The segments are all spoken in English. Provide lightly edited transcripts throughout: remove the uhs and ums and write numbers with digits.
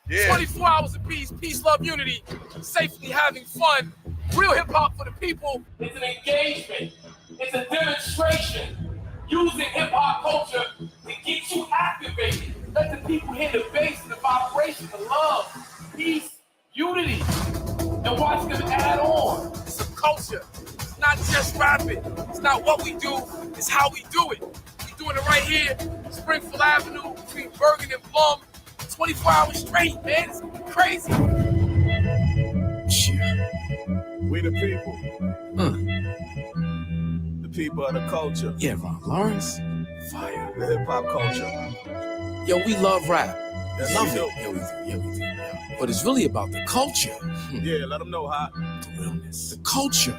Yeah. 24 hours of peace, love, unity, safely having fun. Real hip hop for the people. It's an engagement. It's a demonstration. Using hip hop culture to get you activated. Let the people hear the bass and the vibration, the love, peace, unity, and watch them add on. It's a culture. It's not just rapping. It's not what we do. It's how we do it. We're doing it right here, Springfield Avenue, between Bergen and Plum. 24 hours straight, man. It's crazy. We the people. The people of the culture. Yeah, Ron Lawrence. Fire. The hip hop culture. Yo, we love rap. That's Love what we do. Yeah, we do. But it's really about the culture. Yeah, let them know how. The realness. The culture.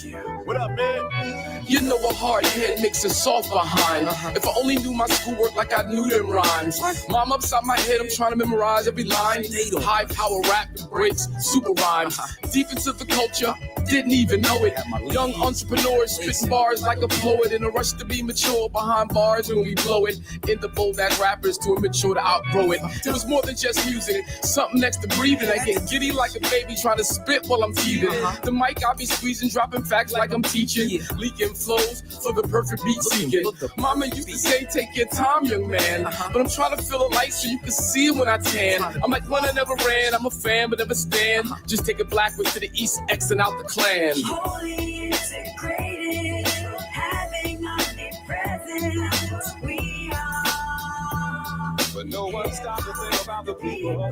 Yeah. What up, man? You know a hard head makes a soft behind. If I only knew my schoolwork like I knew them rhymes. Mom upside my head, I'm trying to memorize every line. High power rap breaks, super rhymes. Deep into the culture, didn't even know it. Young entrepreneurs spitting bars like a poet in a rush to be mature behind bars when we blow it. In the bold as rappers too immature to outgrow it. It was more than just music, something next to breathing. I get giddy like a baby trying to spit while I'm teething. The mic I be squeezing, dropping facts like I'm teaching. Leaking flows for the perfect beat seeking. Mama used to say, take your time, young man. But I'm trying to feel a light so you can see it when I tan. I'm like one I never ran, I'm a fan but never stand. Just take it backwards to the east, Xing out the clan. Holy integrated, having omnipresent, we are. But no one stopped to think about the people.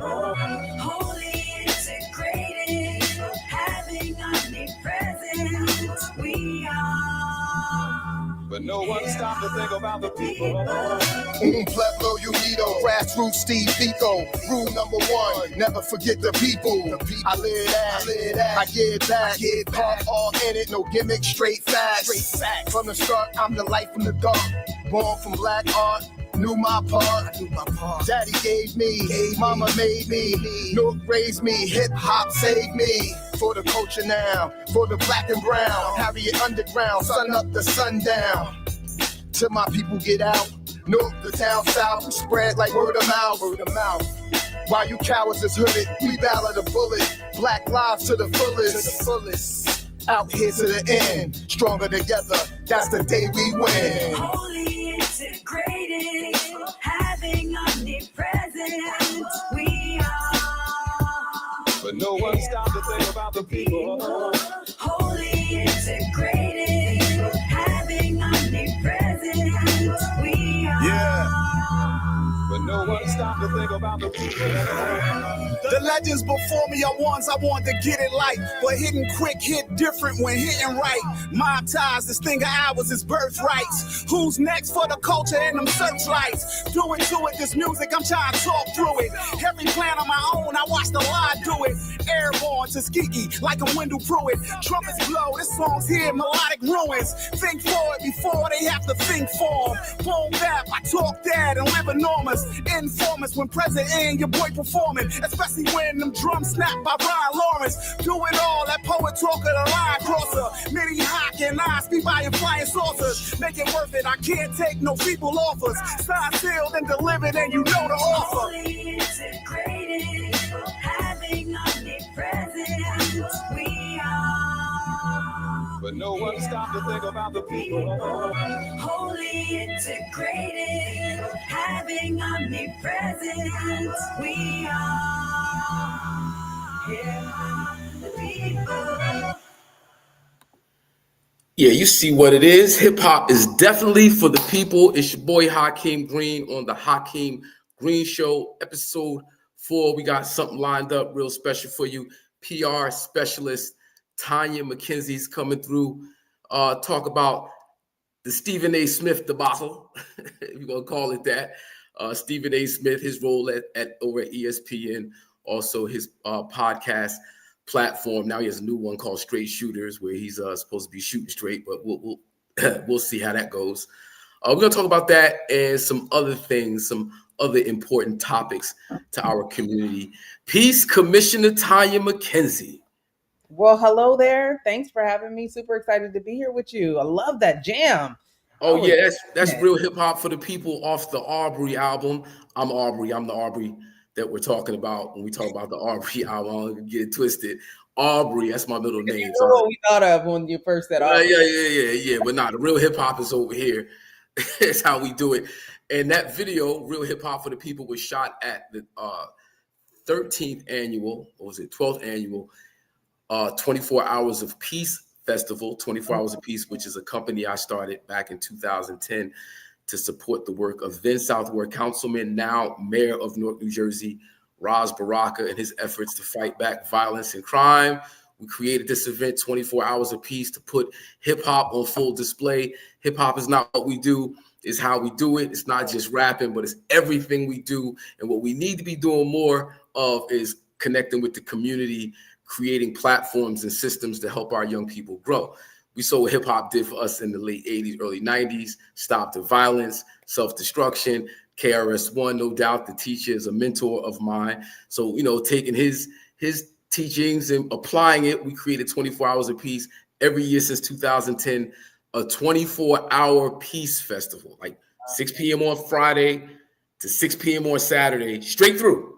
Holy integrated, having omnipresent, we are. But no one stopped to think about the people. Pueblo Unido, grassroots Steve Biko. Rule number one, never forget the people. I live that, I give back. Heart all in it, no gimmick, straight facts. From the start, I'm the light from the dark. Born from black art, knew my part. Daddy gave me, mama made me. North raised me, hip hop saved me. For the culture now, for the black and brown. Harriet Underground, sun up to sundown. Till my people get out, north to town south, spread like word of mouth. While you cowards is hooded, we battle the bullet. Black lives to the fullest. Out here to the end, stronger together, that's the day we win. Holy integrated, having omnipresent, we are. But no one stopped to think about the people. Holy integrated, having omnipresent, we are. Yeah. But no one stopped to think about the people. The legends before me are ones I want to get it like, but hitting quick hit different when hitting right. Mob ties, this thing of ours is birthrights. Who's next for the culture and them searchlights? Do it to it, this music, I'm trying to talk through it. Every plan on my own, I watch the lie do it. Airborne to Skiki, like a Wendell Pruitt. Trumpets blow, this song's here, melodic ruins. Think forward before they have to think for 'em. Boom bap, I talk that and live enormous. Informants when present and your boy performing, especially when them drums snap by Ryan Lawrence. Do it all, that poet talker, the line crosser. Many hawk and I speak by your flying saucers. Make it worth it, I can't take no feeble offers. Signed, sealed, and delivered, and you know the offer. Holy integrated, having omnipresent, we are. But no one stopped to think about the people. Holy integrated, having omnipresent, we are. Yeah, the people. Yeah, you see what it is. Hip hop is definitely for the people. It's your boy Hakim Green on the Hakim Green Show, episode 4. We got something lined up real special for you. PR specialist Tonya McKenzie's coming through. Talk about the Stephen A. Smith debacle. We're gonna call it that. Stephen A. Smith, his role at over at ESPN, also his podcast platform. Now he has a new one called Straight Shooters, where he's supposed to be shooting straight, but we'll we'll see how that goes. We're gonna talk about that and some other things, some other important topics to our community. Peace, Commissioner Tonya McKenzie. Well, hello there. Thanks for having me. Super excited to be here with you. I love that jam. Oh yeah, that's real hip hop for the people off the Aubrey album. I'm Aubrey. I'm the Aubrey that we're talking about when we talk about the Aubrey album. I don't get it twisted. Aubrey, that's my middle name. You know what we thought of when you first said Aubrey. Yeah. But nah, the real hip hop is over here. That's how we do it. And that video, Real Hip Hop for the People, was shot at the 13th annual, or was it 12th annual, 24 Hours of Peace Festival, 24 Hours of Peace, which is a company I started back in 2010 to support the work of then South Ward Councilman, now Mayor of Newark, New Jersey, Ras Baraka, and his efforts to fight back violence and crime. We created this event, 24 Hours of Peace, to put hip hop on full display. Hip hop is not what we do, it's how we do it. It's not just rapping, but it's everything we do. And what we need to be doing more of is connecting with the community, creating platforms and systems to help our young people grow. We saw what hip hop did for us in the late 80s, early 90s, Stop the Violence, Self-Destruction, KRS-One, no doubt the teacher is a mentor of mine. So, taking his teachings and applying it, we created 24 Hours of Peace every year since 2010, a 24-hour peace festival, like 6 p.m. on Friday to 6 p.m. on Saturday, straight through.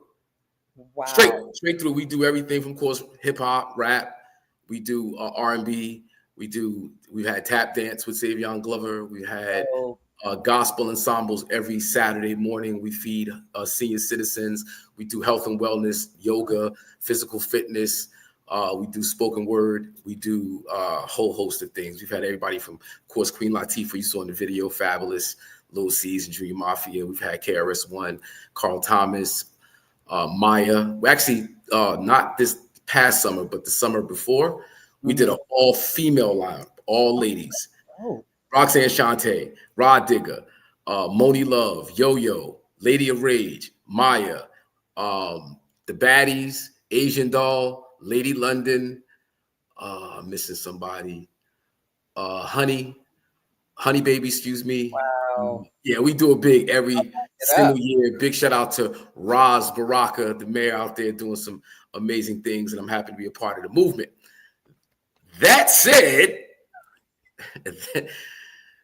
Wow. Straight through. We do everything from, of course, hip hop, rap. We do R&B. We've had tap dance with Savion Glover. We had gospel ensembles every Saturday morning. We feed senior citizens. We do health and wellness, yoga, physical fitness. We do spoken word. We do a whole host of things. We've had everybody from, of course, Queen Latifah, you saw in the video, Fabulous, Lil C's and Dream Mafia. We've had KRS-One, Carl Thomas, Maya. We actually, not this past summer, but the summer before, we did an all-female lineup, all ladies. Roxanne Shante, Rod Digger, Moni Love, Yo-Yo, Lady of Rage, Maya, The Baddies, Asian Doll, Lady London, missing somebody, Honey Baby, excuse me. Wow. Yeah, we do a big every single year. Big shout out to Ras Baraka, the mayor out there doing some amazing things, and I'm happy to be a part of the movement. That said,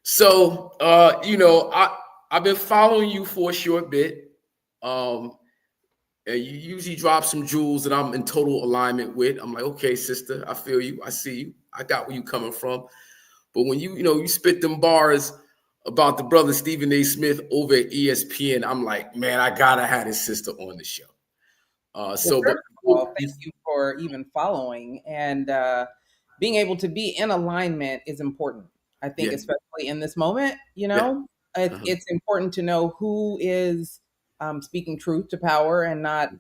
so I've been following you for a short bit. And you usually drop some jewels that I'm in total alignment with. I'm like, okay, sister, I feel you. I see you. I got where you coming from. But when you spit them bars about the brother Stephen A. Smith over at ESPN, I'm like, man, I gotta have his sister on the show. Thank you for even following, and being able to be in alignment is important. I think, especially in this moment, it's important to know who is speaking truth to power and not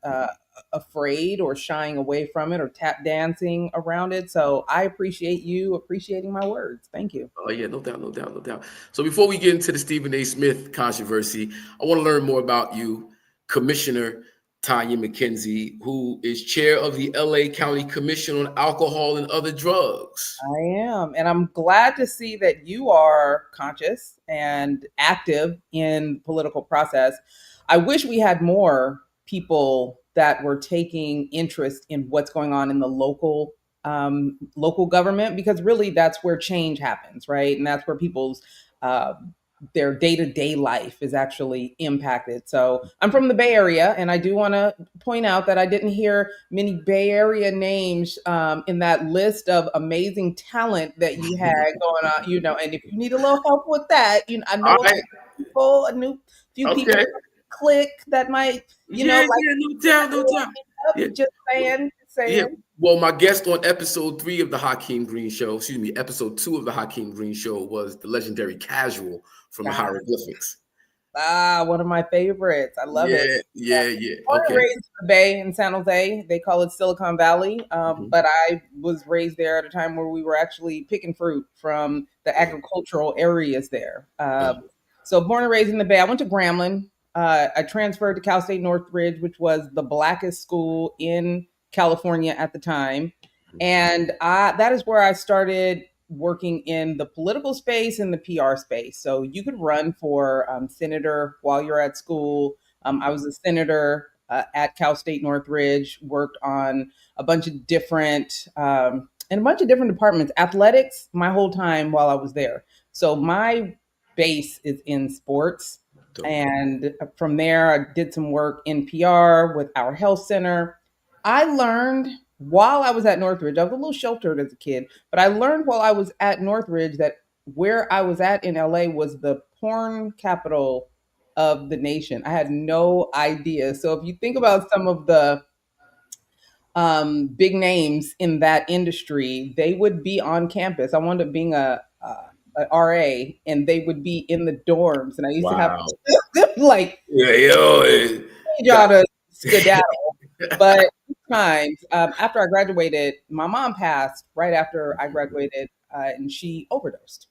afraid or shying away from it or tap dancing around it. So I appreciate you appreciating my words. Thank you. Oh yeah, no doubt. So before we get into the Stephen A. Smith controversy, I want to learn more about you, Commissioner Tonya McKenzie, who is chair of the LA County Commission on Alcohol and Other Drugs. I am, and I'm glad to see that you are conscious and active in the political process. I wish we had more people that were taking interest in what's going on in the local government, because really that's where change happens, right? And that's where people's their day-to-day life is actually impacted. So I'm from the Bay Area, and I do want to point out that I didn't hear many Bay Area names in that list of amazing talent that you had going on, and if you need a little help with that, I know a few people click that might, no doubt. Just saying. Yeah. Well, my guest on episode 3 of the HAKIM Green Show, episode 2 of the HAKIM Green Show was the legendary Casual from the Hieroglyphics. One of my favorites. I love it. Yeah. Born and raised in the Bay in San Jose. They call it Silicon Valley. But I was raised there at a time where we were actually picking fruit from the agricultural areas there. So born and raised in the Bay. I went to Grambling. I transferred to Cal State Northridge, which was the blackest school in California at the time. And that is where I started working in the political space and the PR space. So you could run for senator while you're at school. I was a senator at Cal State Northridge, worked on a bunch of different departments, athletics, my whole time while I was there. So my base is in sports. And from there, I did some work in PR with our health center. I learned while I was at Northridge, I was a little sheltered as a kid, but I learned while I was at Northridge that where I was at in LA was the porn capital of the nation. I had no idea. So if you think about some of the big names in that industry, they would be on campus. I wound up being a RA, and they would be in the dorms, and I used to have like y'all to skedaddle. But times after I graduated, my mom passed right after I graduated, and she overdosed.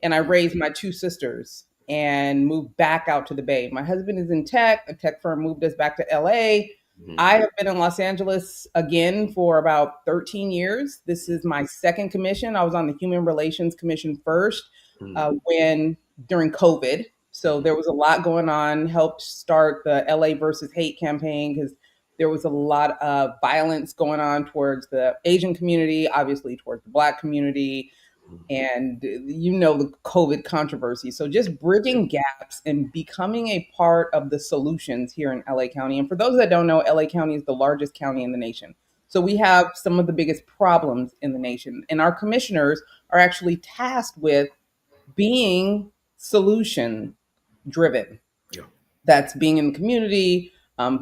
And I raised my two sisters and moved back out to the Bay. My husband is in tech. A tech firm moved us back to LA. I have been in Los Angeles again for about 13 years. This is my second commission. I was on the Human Relations Commission first when during COVID. So there was a lot going on, helped start the LA versus hate campaign because there was a lot of violence going on towards the Asian community, obviously towards the Black community, and the COVID controversy. So just bridging gaps and becoming a part of the solutions here in LA County. And for those that don't know, LA County is the largest county in the nation. So we have some of the biggest problems in the nation. And our commissioners are actually tasked with being solution driven. Yeah. That's being in the community,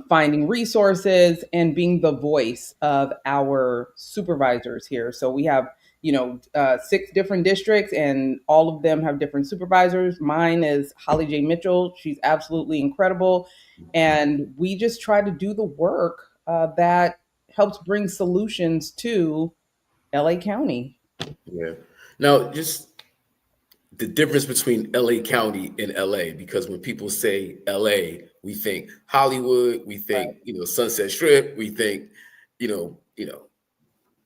finding resources, and being the voice of our supervisors here. So we have 6 different districts, and all of them have different supervisors. Mine is Holly J. Mitchell. She's absolutely incredible. And we just try to do the work that helps bring solutions to LA County. Yeah. Now, just the difference between LA County and LA, because when people say LA, we think Hollywood, we think, Sunset Strip, we think,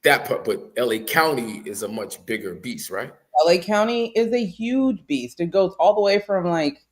that part, but LA County is a much bigger beast, right? LA County is a huge beast. It goes all the way from like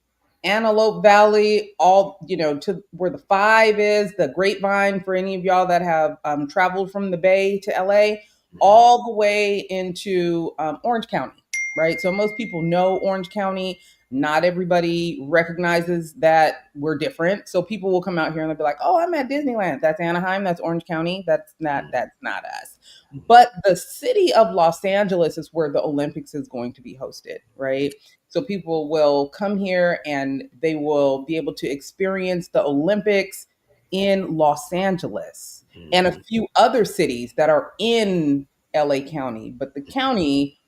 Antelope Valley, all, to where the 5 is, the Grapevine, for any of y'all that have traveled from the Bay to LA, all the way into Orange County, right? So most people know Orange County. Not everybody recognizes that we're different. So people will come out here and they'll be like, oh, I'm at Disneyland. That's Anaheim. That's Orange County. That's not us. But the city of Los Angeles is where the Olympics is going to be hosted, right? So people will come here and they will be able to experience the Olympics in Los Angeles and a few other cities that are in LA County. But the county,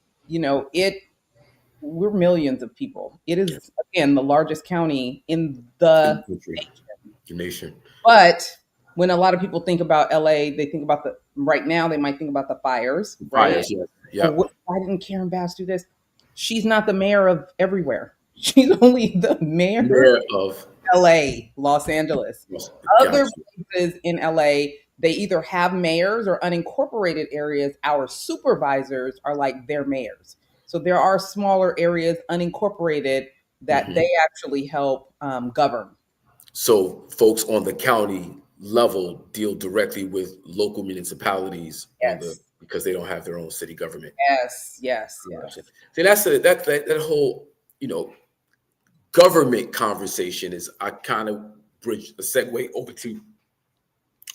we're millions of people. It is, again, the largest county in the nation. But when a lot of people think about LA, they think about right now, they might think about the fires. Right? Fires, yes. Yeah. Why didn't Karen Bass do this? She's not the mayor of everywhere. She's only the mayor of LA, Los Angeles. Other places in LA, they either have mayors or unincorporated areas. Our supervisors are like their mayors. So there are smaller areas, unincorporated, that they actually help govern. So folks on the county level deal directly with local municipalities because they don't have their own city government. Yes. So that's that whole, government conversation is, I kind of bridge a segue over to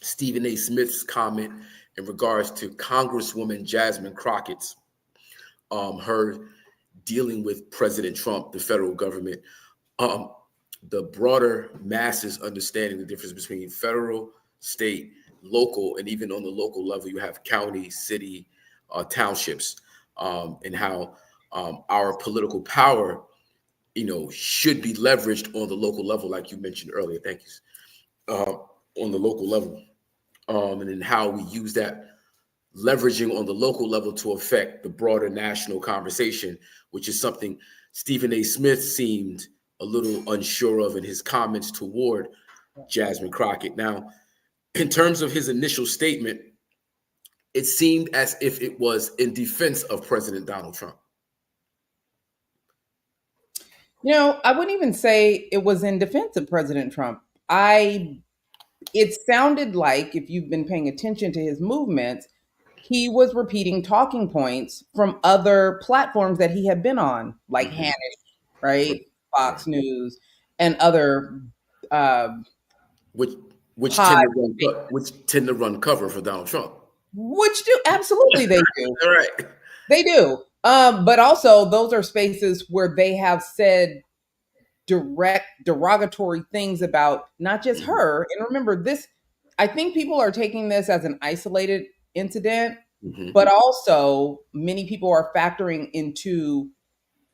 Stephen A. Smith's comment in regards to Congresswoman Jasmine Crockett's her dealing with President Trump, the federal government, the broader masses understanding the difference between federal, state, local, and even on the local level, you have county, city, townships, and how our political power, should be leveraged on the local level, like you mentioned earlier. Thank you. On the local level, and then how we use that leveraging on the local level to affect the broader national conversation, which is something Stephen A. Smith seemed a little unsure of in his comments toward Jasmine Crockett. Now, in terms of his initial statement, it seemed as if it was in defense of President Donald Trump. I wouldn't even say it was in defense of President Trump. It sounded like, if you've been paying attention to his movements, he was repeating talking points from other platforms that he had been on, like Hannity, right? Fox News. and other which high, tend to run cover for Donald Trump. which do absolutely they do. All right. They do. But also those are spaces where they have said direct derogatory things about not just her. And remember this, I think people are taking this as an isolated incident, but also many people are factoring into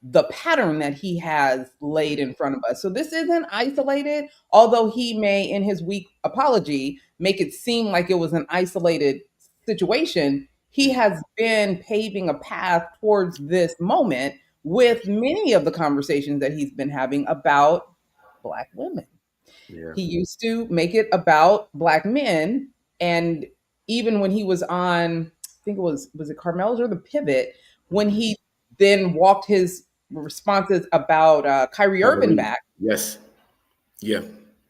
the pattern that he has laid in front of us. So this isn't isolated, although he may, in his weak apology, make it seem like it was an isolated situation. He has been paving a path towards this moment with many of the conversations that he's been having about Black women. Yeah. He used to make it about Black men. And even when he was on, I think was it Carmel's or The Pivot, when he then walked his responses about Kyrie Irving back. Yes. Yeah.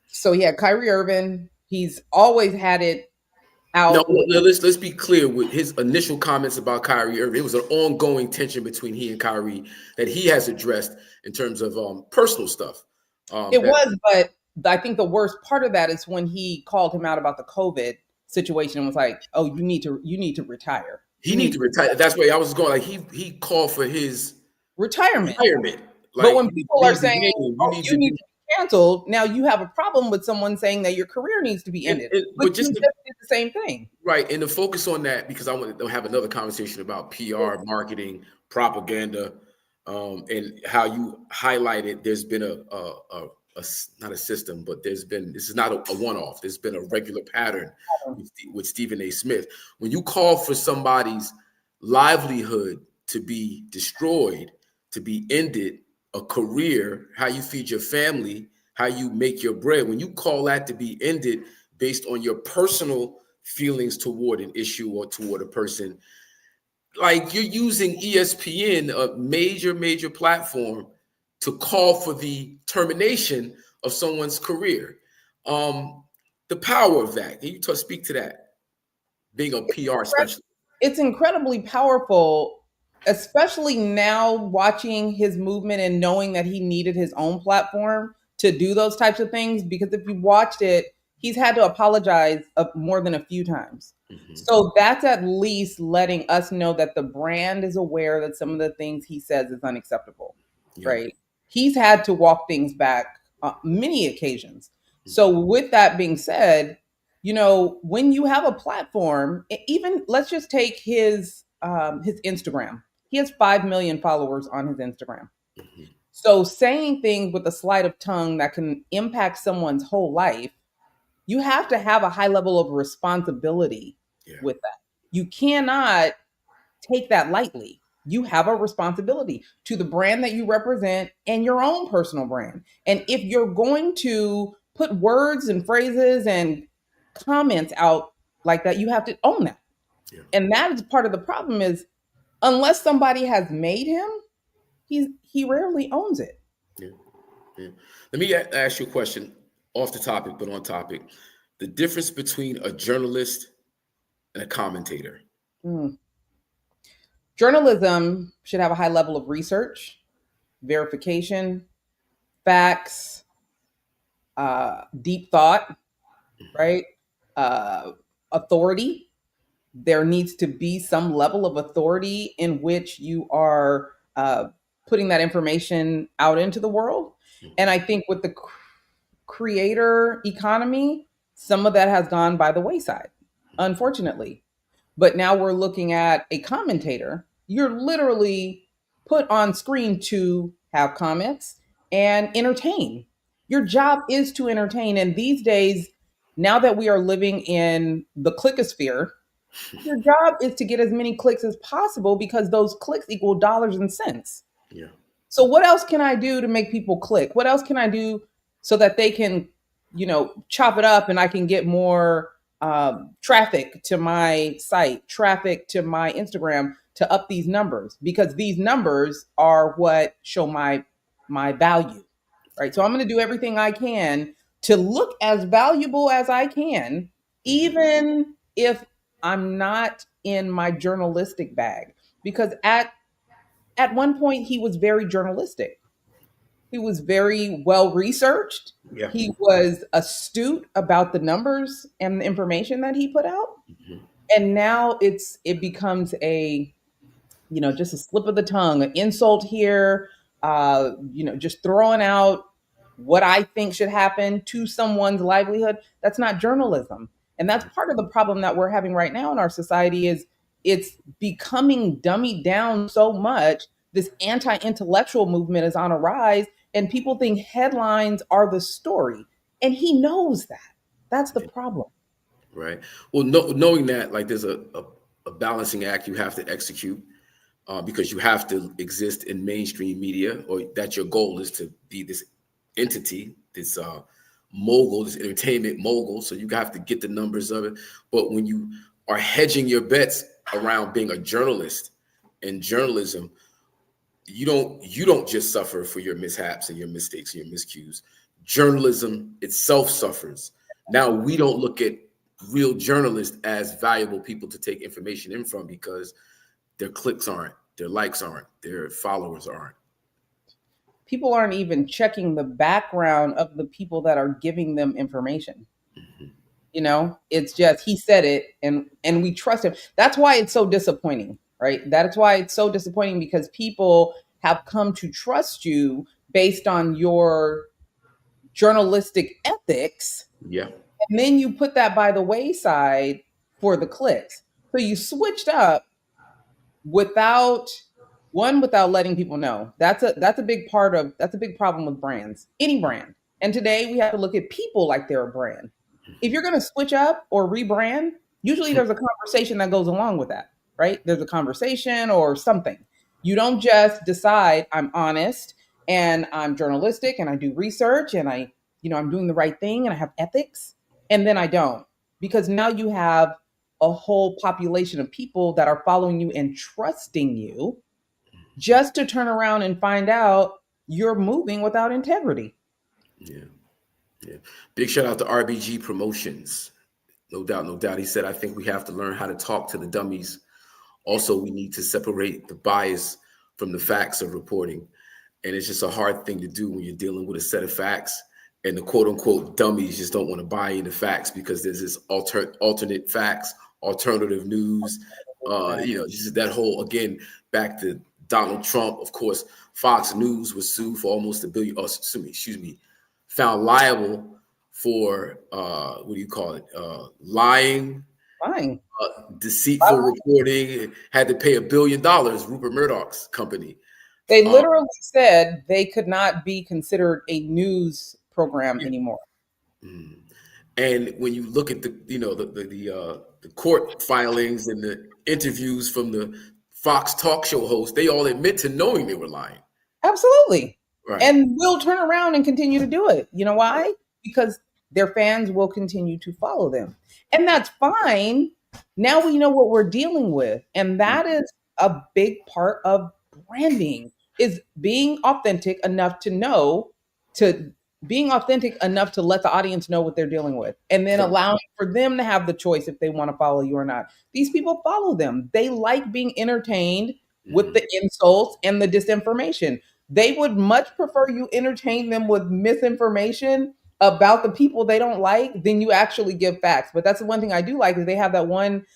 So he had Kyrie Irving. He's always had it out. No, let's be clear with his initial comments about Kyrie Irving. It was an ongoing tension between he and Kyrie that he has addressed in terms of personal stuff. But I think the worst part of that is when he called him out about the COVID situation and was like, "Oh, you need to retire." He needs to retire. That's where I was going. Like he called for his retirement. Like, but when people are saying, you need to be canceled, now you have a problem with someone saying that your career needs to be ended. But just did the same thing. Right. And to focus on that, because I want to have another conversation about PR, marketing, propaganda, and how you highlighted there's been a not a system, but this is not a one-off. There's been a regular pattern with Stephen A. Smith. When you call for somebody's livelihood to be destroyed, to be ended, a career, how you feed your family, how you make your bread, when you call that to be ended based on your personal feelings toward an issue or toward a person, like you're using ESPN, a major platform, to call for the termination of someone's career. The power of that. Can you speak to that? Being a PR specialist. It's incredibly powerful, especially now watching his movement and knowing that he needed his own platform to do those types of things. Because if you watched it, he's had to apologize more than a few times. So that's at least letting us know that the brand is aware that some of the things he says is unacceptable, right? He's had to walk things back many occasions. So with that being said, when you have a platform, even let's just take his Instagram. He has 5 million followers on his Instagram. So saying things with a sleight of tongue that can impact someone's whole life, you have to have a high level of responsibility with that. You cannot take that lightly. You have a responsibility to the brand that you represent and your own personal brand. And if you're going to put words and phrases and comments out like that, you have to own that. And that is part of the problem is unless somebody has made him, he rarely owns it. Let me ask you a question off the topic, but on topic. The difference between a journalist and a commentator. Journalism should have a high level of research, verification, facts, deep thought, right? Authority. There needs to be some level of authority in which you are putting that information out into the world. And I think with the creator economy, some of that has gone by the wayside, unfortunately. But now we're looking at a commentator. You're literally put on screen to have comments and entertain. Your job is to entertain. And these days, now that we are living in the clickosphere, your job is to get as many clicks as possible because those clicks equal dollars and cents. So what else can I do to make people click? What else can I do so that they can, chop it up and I can get more traffic to my site, traffic to my Instagram to up these numbers? Because these numbers are what show my value, right? So I'm going to do everything I can to look as valuable as I can, even if I'm not in my journalistic bag. Because at one point he was very journalistic. He was very well researched. Yeah. He was astute about the numbers and the information that he put out. Mhm. And now it becomes a, just a slip of the tongue, an insult here, just throwing out what I think should happen to someone's livelihood. That's not journalism. And that's part of the problem that we're having right now in our society is it's becoming dummied down so much. This anti-intellectual movement is on a rise and people think headlines are the story. And he knows that. That's the problem. Right. Well, knowing that, like, there's a balancing act you have to execute because you have to exist in mainstream media, or that your goal is to be this entity, this mogul, this entertainment mogul. So you have to get the numbers of it. But when you are hedging your bets around being a journalist and journalism, you don't just suffer for your mishaps and your mistakes and your miscues. Journalism itself suffers. Now we don't look at real journalists as valuable people to take information in from because their clicks aren't, their likes aren't, their followers aren't. People aren't even checking the background of the people that are giving them information. Mm-hmm. It's just, he said it and we trust him. That's why it's so disappointing, right? That's why it's so disappointing because people have come to trust you based on your journalistic ethics. Yeah. And then you put that by the wayside for the clicks. So you switched up without letting people know. That's a big problem with brands, any brand. And today we have to look at people like they're a brand. If you're going to switch up or rebrand, usually there's a conversation that goes along with that, right? There's a conversation or something. You don't just decide I'm honest and I'm journalistic and I do research and I'm doing the right thing and I have ethics. And then I don't, because now you have a whole population of people that are following you and trusting you just to turn around and find out you're moving without integrity. Yeah. Big shout out to RBG Promotions. No doubt. He said, I think we have to learn how to talk to the dummies. Also, we need to separate the bias from the facts of reporting. And it's just a hard thing to do when you're dealing with a set of facts. And the quote unquote dummies just don't want to buy into facts because there's this alternate facts, alternative news, just that whole, again, back to Donald Trump. Of course, Fox News was sued for almost $1 billion, found liable for, lying, deceitful reporting, had to pay $1 billion, Rupert Murdoch's company. They literally said they could not be considered a news program anymore. And when you look at the court filings and the interviews from the Fox talk show hosts, they all admit to knowing they were lying. Absolutely. Right. And will turn around and continue to do it. You know why? Because their fans will continue to follow them. And that's fine. Now we know what we're dealing with. And that is a big part of branding, is being authentic enough to let the audience know what they're dealing with, and then allowing for them to have the choice if they want to follow you or not. These people follow them. They like being entertained with the insults and the disinformation. They would much prefer you entertain them with misinformation about the people they don't like than you actually give facts. But that's the one thing I do like, is they have that one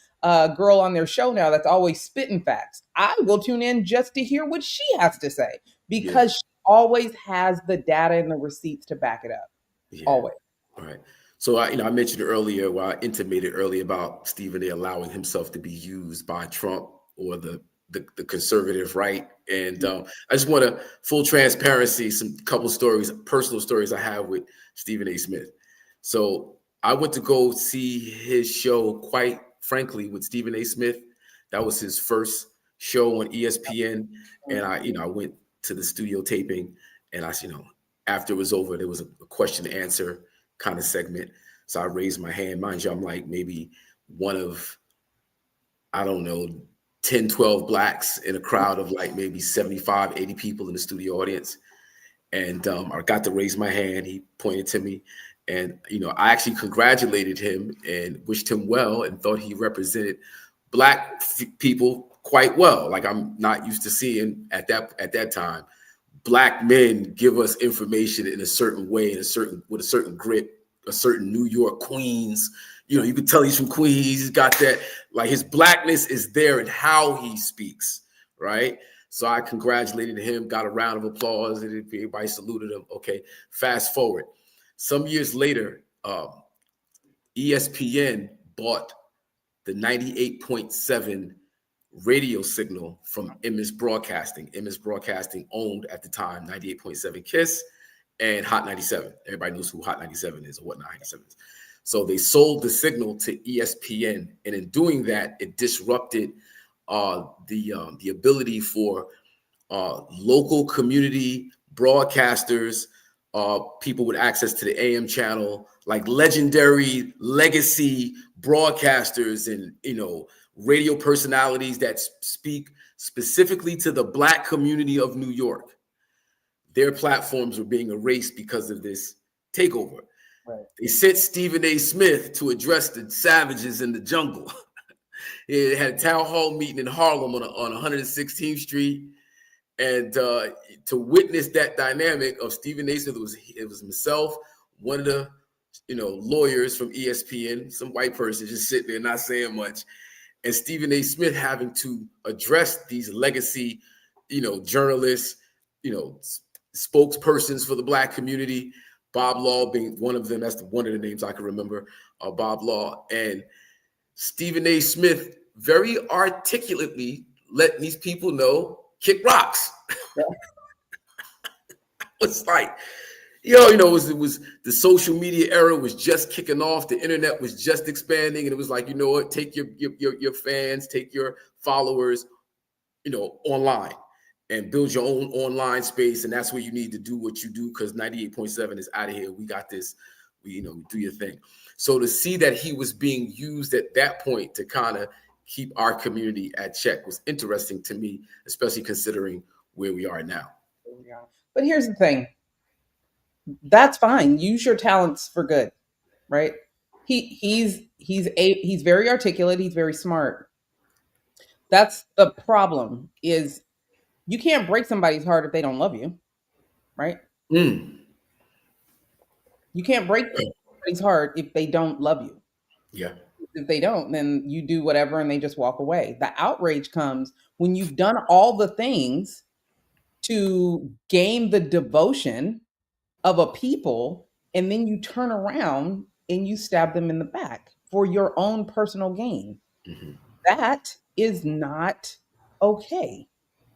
girl on their show now that's always spitting facts. I will tune in just to hear what she has to say, because she always has the data and the receipts to back it up. Yeah. Always. All right. So I mentioned earlier, I intimated earlier about Stephen A. allowing himself to be used by Trump or the conservative right. And I just want to, full transparency, couple stories, personal stories I have with Stephen A. Smith. So I went to go see his show, quite frankly, with Stephen A. Smith. That was his first show on ESPN. And I went to the studio taping, and after it was over, there was a question and answer kind of segment. So I raised my hand. Mind you, I'm like maybe one of, 10, 12 blacks in a crowd of like maybe 75, 80 people in the studio audience. And I got to raise my hand. He pointed to me, and, I actually congratulated him and wished him well and thought he represented black people quite well. Like I'm not used to seeing at that time. Black men give us information in a certain way, with a certain grit, a certain New York Queens. You know, you can tell he's from Queens. He's got that, like, his Blackness is there in how he speaks, right? So I congratulated him, got a round of applause, and everybody saluted him. Okay, fast forward. Some years later, ESPN bought the 98.7 radio signal from Emmis Broadcasting. Emmis Broadcasting owned at the time 98.7 KISS and Hot 97. Everybody knows who Hot 97 is or what 97 is. So they sold the signal to ESPN, and in doing that, it disrupted the ability for local community broadcasters, people with access to the AM channel, like legendary legacy broadcasters and, you know, radio personalities that speak specifically to the Black community of New York. Their platforms were being erased because of this takeover. Right. They sent Stephen A. Smith to address the savages in the jungle. It had a town hall meeting in Harlem on 116th Street. And to witness that dynamic of Stephen A. Smith, it was himself, one of the, you know, lawyers from ESPN, some white person just sitting there not saying much, and Stephen A. Smith having to address these legacy, you know, journalists, you know, spokespersons for the Black community, Bob Law being one of them. That's one of the names I can remember, Bob Law. And Stephen A. Smith very articulately let these people know, kick rocks. It's like, it was the social media era was just kicking off. The internet was just expanding, and it was like, you know what? Take your fans, take your followers, you know, online and build your own online space. And that's where you need to do what you do, because 98.7 is out of here. We got this. Do your thing. So to see that he was being used at that point to kind of keep our community at check was interesting to me, especially considering where we are now. But here's the thing. That's fine. Use your talents for good, right? He's very articulate. He's very smart. That's the problem, is you can't break somebody's heart if they don't love you, right? You can't break somebody's heart if they don't love you. Yeah. If they don't, then you do whatever and they just walk away. The outrage comes when you've done all the things to gain the devotion of a people, and then you turn around and you stab them in the back for your own personal gain. Mm-hmm. That is not okay.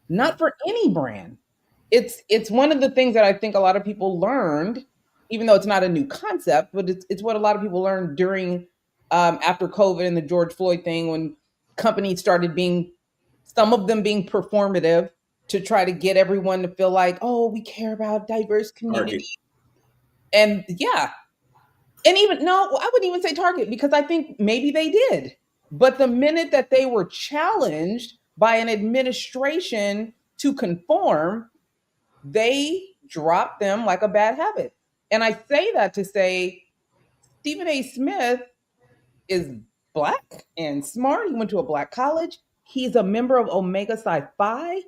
Not for any brand. It's one of the things that I think a lot of people learned, even though it's not a new concept, but it's what a lot of people learned during after COVID and the George Floyd thing, when companies started some of them being performative to try to get everyone to feel like, oh, we care about diverse community. And yeah. And I wouldn't even say Target, because I think maybe they did. But the minute that they were challenged by an administration to conform, they dropped them like a bad habit. And I say that to say Stephen A. Smith is Black and smart. He went to a Black college. He's a member of Omega Psi Phi.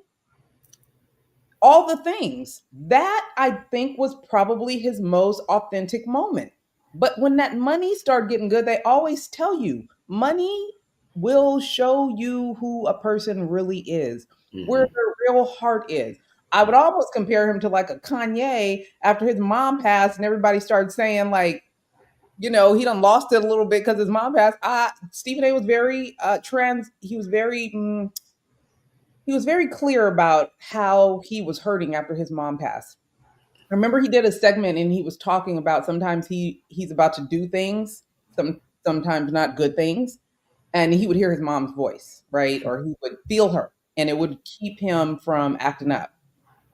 All the things. That, I think, was probably his most authentic moment. But when that money started getting good, they always tell you, money will show you who a person really is, where their real heart is. I would almost compare him to like a Kanye after his mom passed and everybody started saying, like, he done lost it a little bit because his mom passed. Stephen A. was very he was very clear about how he was hurting after his mom passed. I remember he did a segment and he was talking about sometimes he's about to do things, sometimes not good things, and he would hear his mom's voice, right? Or he would feel her, and it would keep him from acting up.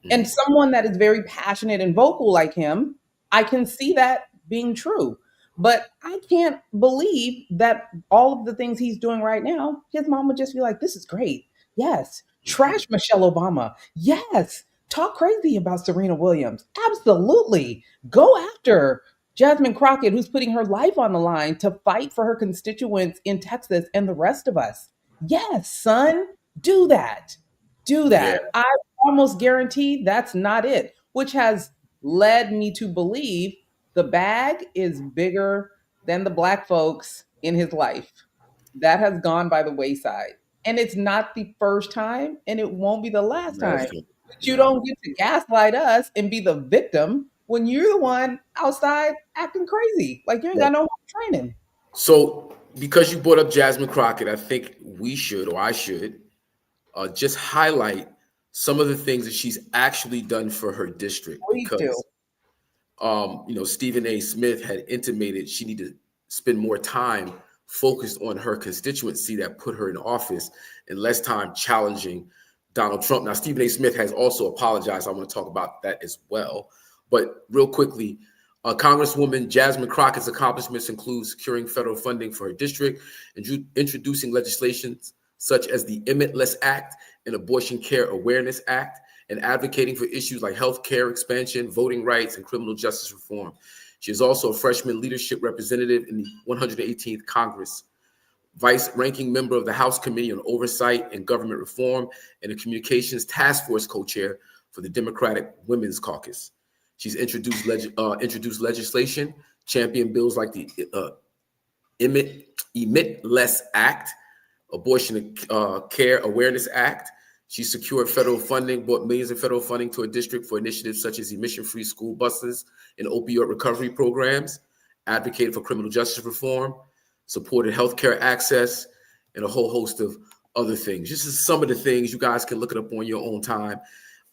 And someone that is very passionate and vocal like him, I can see that being true. But I can't believe that all of the things he's doing right now, his mom would just be like, this is great. Yes. Trash Michelle Obama. Yes. Talk crazy about Serena Williams. Absolutely. Go after Jasmine Crockett, who's putting her life on the line to fight for her constituents in Texas and the rest of us. Yes, son. Do that. Do that. Yeah. almost guaranteed that's not it, which has led me to believe the bag is bigger than the Black folks in his life. That has gone by the wayside. And it's not the first time, and it won't be the last time. But you No. don't get to gaslight us and be the victim when you're the one outside acting crazy. Like you ain't got no training. So, because you brought up Jasmine Crockett, I think we should, or I should, just highlight some of the things that she's actually done for her district. Please do. Because, Stephen A. Smith had intimated she needed to spend more time focused on her constituency that put her in office and less time challenging Donald Trump. Now, Stephen A. Smith has also apologized. I want to talk about that as well. But real quickly, Congresswoman Jasmine Crockett's accomplishments include securing federal funding for her district and introducing legislation such as the Limitless Act and Abortion Care Awareness Act, and advocating for issues like health care expansion, voting rights, and criminal justice reform. She is also a freshman leadership representative in the 118th Congress, vice-ranking member of the House Committee on Oversight and Government Reform, and a communications task force co-chair for the Democratic Women's Caucus. She's introduced legislation, championed bills like the Emit Less Act, Abortion Care Awareness Act. She secured federal funding, brought millions of federal funding to a district for initiatives such as emission-free school buses and opioid recovery programs, advocated for criminal justice reform, supported healthcare access, and a whole host of other things. This is some of the things. You guys can look it up on your own time.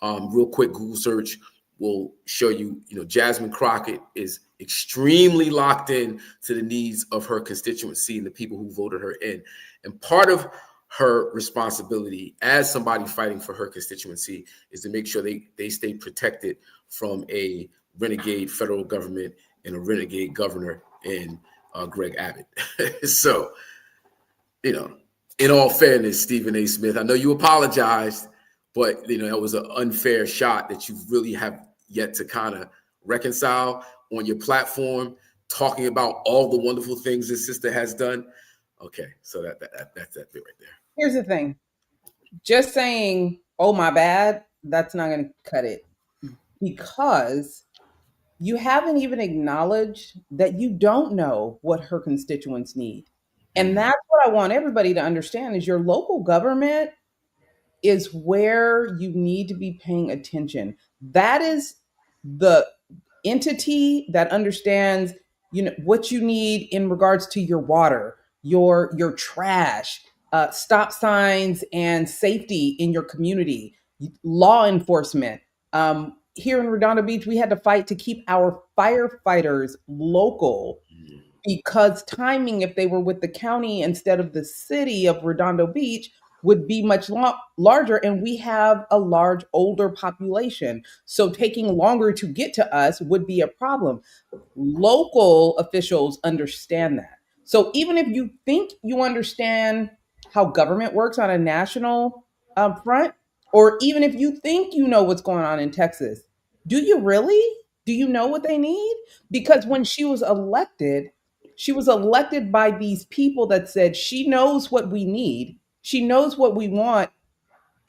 Real quick Google search will show you, Jasmine Crockett is extremely locked in to the needs of her constituency and the people who voted her in. And part of her responsibility as somebody fighting for her constituency is to make sure they stay protected from a renegade federal government and a renegade governor in Greg Abbott. So, in all fairness, Stephen A. Smith, I know you apologized, but that was an unfair shot that you really have yet to kind of reconcile on your platform, talking about all the wonderful things this sister has done. Okay, so that's that bit right there. Here's the thing. Just saying, oh, my bad, that's not going to cut it, because you haven't even acknowledged that you don't know what her constituents need. And that's what I want everybody to understand is your local government is where you need to be paying attention. That is the entity that understands, what you need in regards to your water, your trash, stop signs and safety in your community, law enforcement. Here in Redondo Beach, we had to fight to keep our firefighters local because timing, if they were with the county instead of the city of Redondo Beach, would be much larger. And we have a large older population. So taking longer to get to us would be a problem. Local officials understand that. So even if you think you understand how government works on a national front, or even if you think you know what's going on in Texas, do you really? Do you know what they need? Because when she was elected by these people that said she knows what we need, she knows what we want,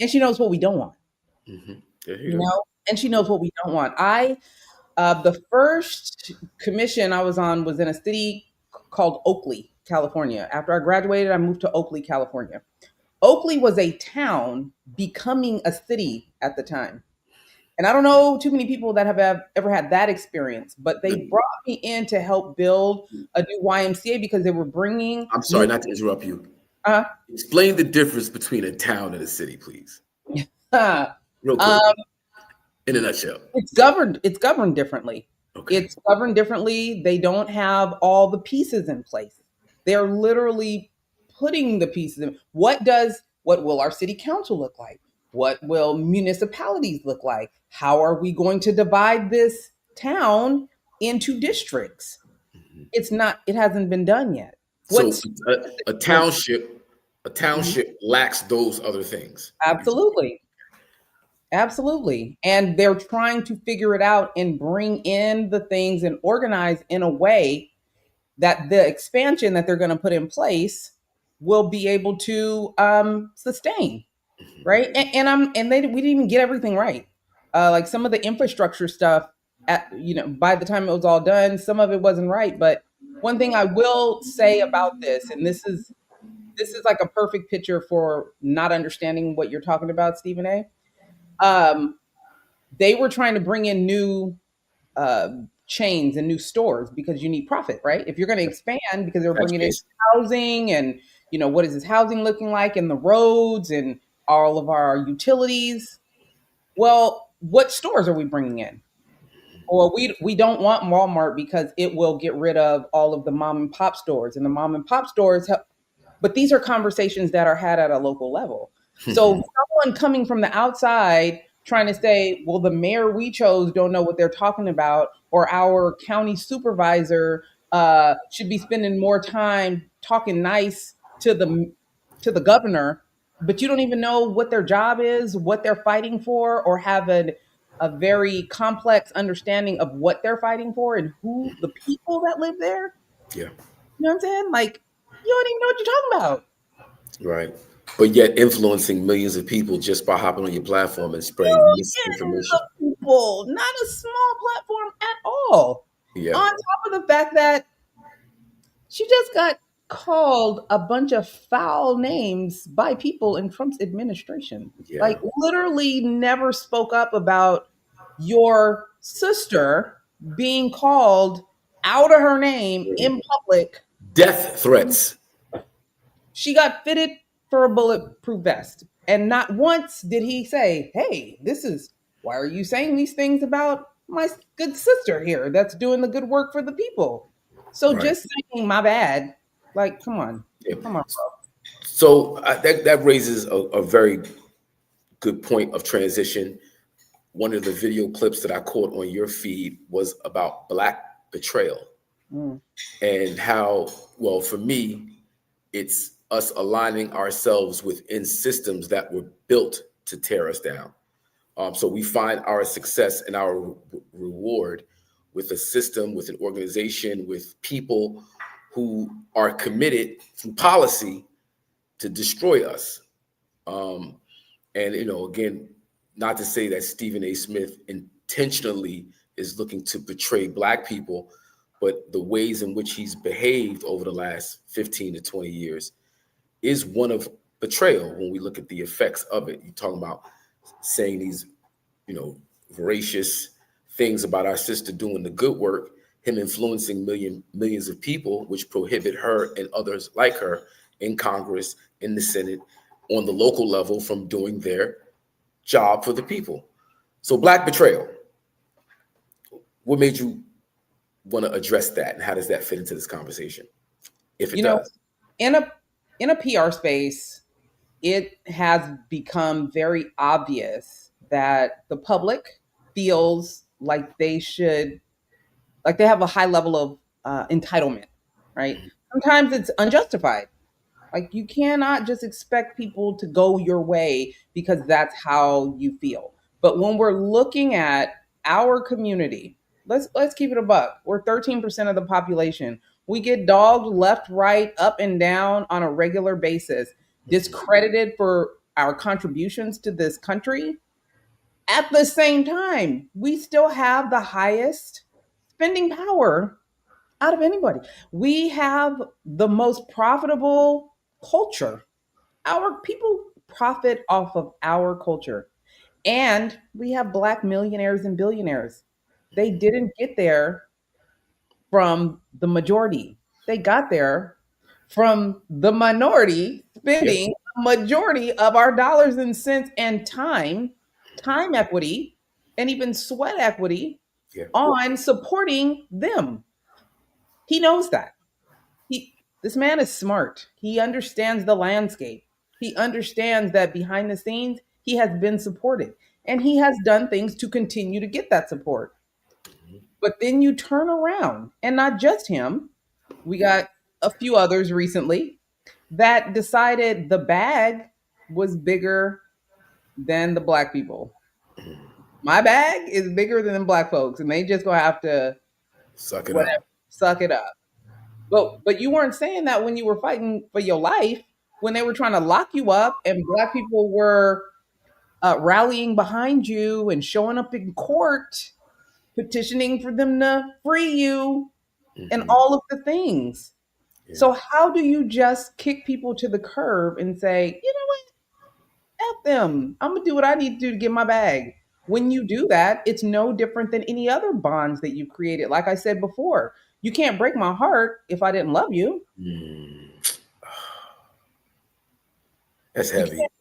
and she knows what we don't want. Mm-hmm. And she knows what we don't want. The first commission I was on was in a city called Oakley, California. After I graduated, I moved to Oakley, California. Oakley was a town becoming a city at the time. And I don't know too many people that have ever had that experience, but they brought me in to help build a new YMCA because they were bringing... I'm sorry, not to interrupt you. Explain the difference between a town and a city, please. Real quick, in a nutshell. It's governed differently. Okay. It's governed differently. They don't have all the pieces in place. They're literally putting the pieces in. What will our city council look like? What will municipalities look like? How are we going to divide this town into districts? It hasn't been done yet. So a township lacks those other things. Absolutely. And they're trying to figure it out and bring in the things and organize in a way that the expansion that they're going to put in place will be able to sustain. right? We didn't even get everything right. Like some of the infrastructure stuff, by the time it was all done, some of it wasn't right. But one thing I will say about this, and this is like a perfect picture for not understanding what you're talking about, Stephen A. Um, they were trying to bring in new uh, chains and new stores because you need profit, right? If you're going to expand, because they're That's bringing in basic. housing and what is this housing looking like, and the roads and all of our utilities. Well, what stores are we bringing in? Or we don't want Walmart because it will get rid of all of the mom and pop stores, and the mom and pop stores help. But these are conversations that are had at a local level. So someone coming from the outside trying to say, well, the mayor we chose don't know what they're talking about, or our county supervisor should be spending more time talking nice to the governor, but you don't even know what their job is, what they're fighting for, or have a very complex understanding of what they're fighting for and who the people that live there. Yeah. You know what I'm saying? Like, you don't even know what you're talking about. Right. But yet influencing millions of people just by hopping on your platform and spreading Millions misinformation. of people, not a small platform at all. Yeah. On top of the fact that she just got called a bunch of foul names by people in Trump's administration. Yeah. Like, literally never spoke up about your sister being called out of her name in public. Death threats. She got fitted for a bulletproof vest. And not once did he say, hey, why are you saying these things about my good sister here that's doing the good work for the people? So Right. just saying my bad, like, come on. Yeah. Come on, bro. So that raises a very good point of transition. One of the video clips that I caught on your feed was about Black betrayal and how, well, for me, it's us aligning ourselves within systems that were built to tear us down. So we find our success and our reward with a system, with an organization, with people who are committed through policy to destroy us. And, again, not to say that Stephen A. Smith intentionally is looking to betray Black people, but the ways in which he's behaved over the last 15 to 20 years is one of betrayal when we look at the effects of it. You're talking about saying these, voracious things about our sister doing the good work, him influencing millions of people, which prohibit her and others like her in Congress, in the Senate, on the local level from doing their job for the people. So Black betrayal. What made you want to address that, and how does that fit into this conversation, if it does? In a PR space, it has become very obvious that the public feels like they have a high level of entitlement, right? Sometimes it's unjustified. Like, you cannot just expect people to go your way because that's how you feel. But when we're looking at our community, let's keep it a buck. We're 13% of the population. We get dogged left, right, up, and down on a regular basis, discredited for our contributions to this country. At the same time, we still have the highest spending power out of anybody. We have the most profitable culture. Our people profit off of our culture. And we have Black millionaires and billionaires. They didn't get there from the majority. They got there from the minority spending a majority of our dollars and cents and time equity, and even sweat equity on supporting them. He knows that. This man is smart. He understands the landscape. He understands that behind the scenes, he has been supported, and he has done things to continue to get that support. But then you turn around, and not just him, we got a few others recently that decided the bag was bigger than the Black people. My bag is bigger than the Black folks, and they just gonna have to suck it up. Suck it up. But you weren't saying that when you were fighting for your life, when they were trying to lock you up and Black people were rallying behind you and showing up in court, petitioning for them to free you, and all of the things. Yeah. So how do you just kick people to the curb and say, you know what, F them. I'm gonna do what I need to do to get my bag. When you do that, it's no different than any other bonds that you've created. Like I said before, you can't break my heart if I didn't love you. That's You heavy. can't.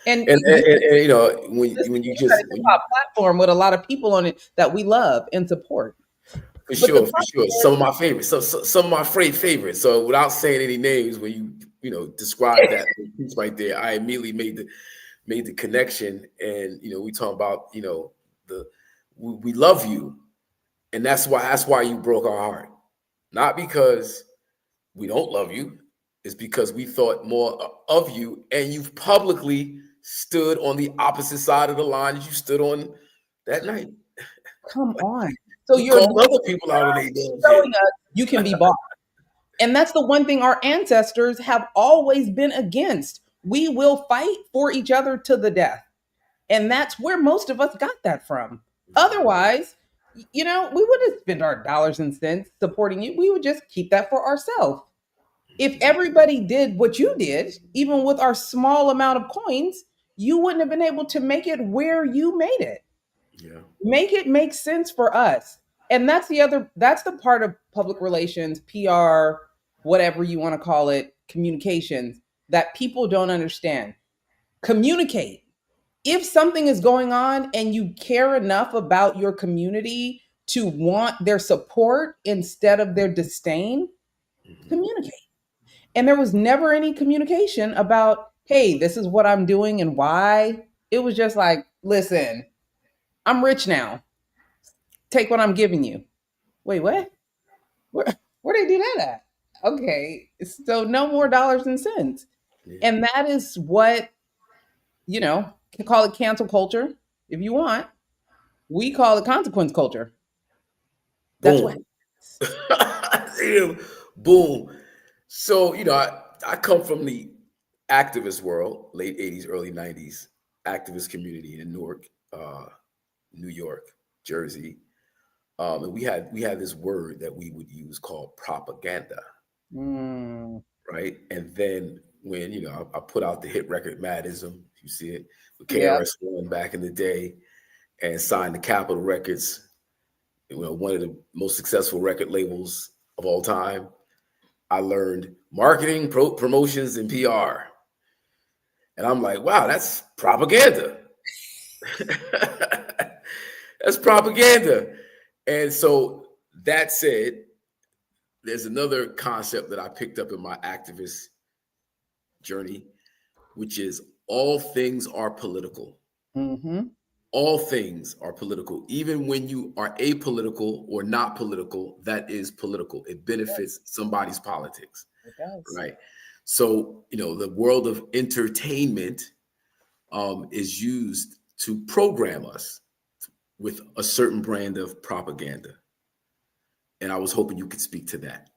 And And, you you know, when you just hip hop platform with a lot of people on it that we love and support. for But the sure, for sure. Some of my favorites. Some of my favorites. So without saying any names, when you know describe that piece right there, I immediately made the connection. And you know, we talk about we love you, and that's why you broke our heart, not because we don't love you. It's because we thought more of you, and you've publicly stood on the opposite side of the line that you stood on that night. come on. So You you're called other people out of their damn shit. showing us you can be bought. And that's the one thing our ancestors have always been against. We will fight for each other to the death. And that's where most of us got that from. Otherwise, we wouldn't spend our dollars and cents supporting you. We would just keep that for ourselves. If everybody did what you did, even with our small amount of coins, you wouldn't have been able to make it where you made it. Yeah. Make it make sense for us. And that's the part of public relations, PR, whatever you want to call it, communications, that people don't understand. Communicate. If something is going on and you care enough about your community to want their support instead of their disdain, communicate. And there was never any communication about, hey, this is what I'm doing and why. It was just like, listen, I'm rich now. Take what I'm giving you. Wait, what? Where they do that at? Okay, so no more dollars and cents. Yeah. And that is what, can call it cancel culture if you want. We call it consequence culture. That's what. Boom. Boom. So, I come from the activist world, late 80s, early 90s, activist community in Newark, New York, Jersey. And we had this word that we would use called propaganda. Right. And then when, I put out the hit record Madism, you see it with KRS-One back in the day, and signed the Capitol Records, one of the most successful record labels of all time. I learned marketing, promotions, and PR. And I'm like, wow, that's propaganda. That's propaganda. And so that said, there's another concept that I picked up in my activist journey, which is all things are political. Mm-hmm. All things are political. Even when you are apolitical or not political, that is political. It benefits somebody's politics. It does. Right. So, the world of entertainment is used to program us with a certain brand of propaganda. And I was hoping you could speak to that.